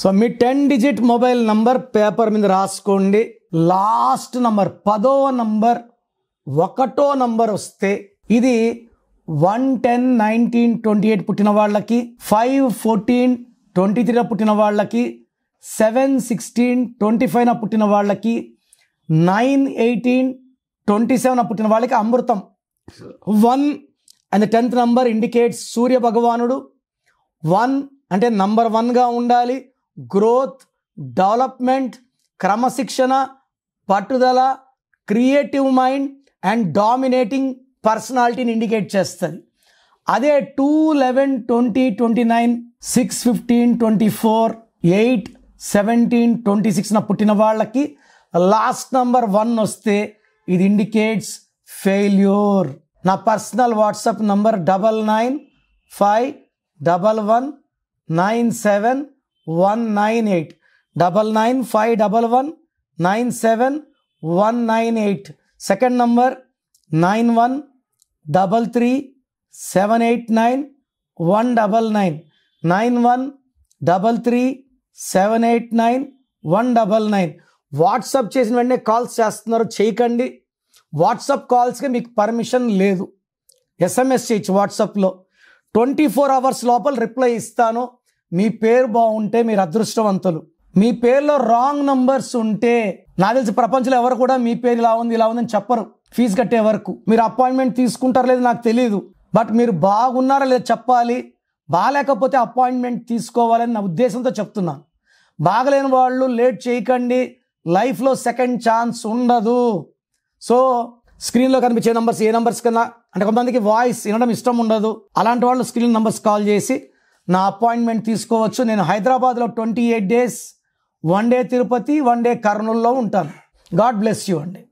So మీ 10 digit mobile number paper మీద రాసుకోండి. Last number 10వ నంబర్ 1వ నంబర్ వస్తే ఇది 1-10-19-28 పుట్టిన వాళ్ళకి, 5-14-23 పుట్టిన వాళ్ళకి, 7-16-25 పుట్టిన వాళ్ళకి, 9-18-27 పుట్టిన వాళ్ళకి అమృతం. 1 అండ్ 10th నంబర్ ఇండికేట్స్ సూర్య భగవానుడు. 1 అంటే నంబర్ 1గా ఉండాలి. గ్రోత్, డెవలప్మెంట్, క్రమశిక్షణ, పట్టుదల, క్రియేటివ్ మైండ్ అండ్ డామినేటింగ్ పర్సనాలిటీని ఇండికేట్ చేస్తుంది. అదే 2-11-20-29, 6-15-24, 8-17-26 పుట్టిన వాళ్ళకి లాస్ట్ నంబర్ 1 వస్తే ఇది ఇండికేట్స్ ఫెయిల్యూర్. నా personal WhatsApp number 995197198198 9951197198. Second number 9133789199 9133789199. WhatsApp చేసిన వెంటనే కాల్స్ చేస్తున్నారు, చేయకండి. వాట్సాప్ కాల్స్కి మీకు పర్మిషన్ లేదు. SMS చేయొచ్చు వాట్సాప్లో. 24 hours లోపల రిప్లై ఇస్తాను. మీ పేరు బాగుంటే మీరు అదృష్టవంతులు. మీ పేరులో రాంగ్ నంబర్స్ ఉంటే నాకు తెలిసి ప్రపంచంలో ఎవరు కూడా మీ పేరు ఇలా ఉంది ఇలా ఉందని చెప్పరు ఫీజు కట్టే వరకు. మీరు అపాయింట్మెంట్ తీసుకుంటారో లేదో నాకు తెలియదు, బట్ మీరు బాగున్నారా లేదో చెప్పాలి. బాగాలేకపోతే అపాయింట్మెంట్ తీసుకోవాలని నా ఉద్దేశంతో చెప్తున్నాను. బాగలేని వాళ్ళు లేట్ చేయకండి. లైఫ్లో సెకండ్ ఛాన్స్ ఉండదు. సో స్క్రీన్లో కనిపించే నంబర్స్ ఏ నంబర్స్ కన్నా, అంటే కొంతమందికి వాయిస్ వినడం ఇష్టం ఉండదు, అలాంటి వాళ్ళు స్క్రీన్ నంబర్స్ కాల్ చేసి నా అపాయింట్మెంట్ తీసుకోవచ్చు. నేను హైదరాబాద్లో 28 days 1 day తిరుపతి 1 day కర్నూలులో ఉంటాను. గాడ్ బ్లెస్ యూ అండి.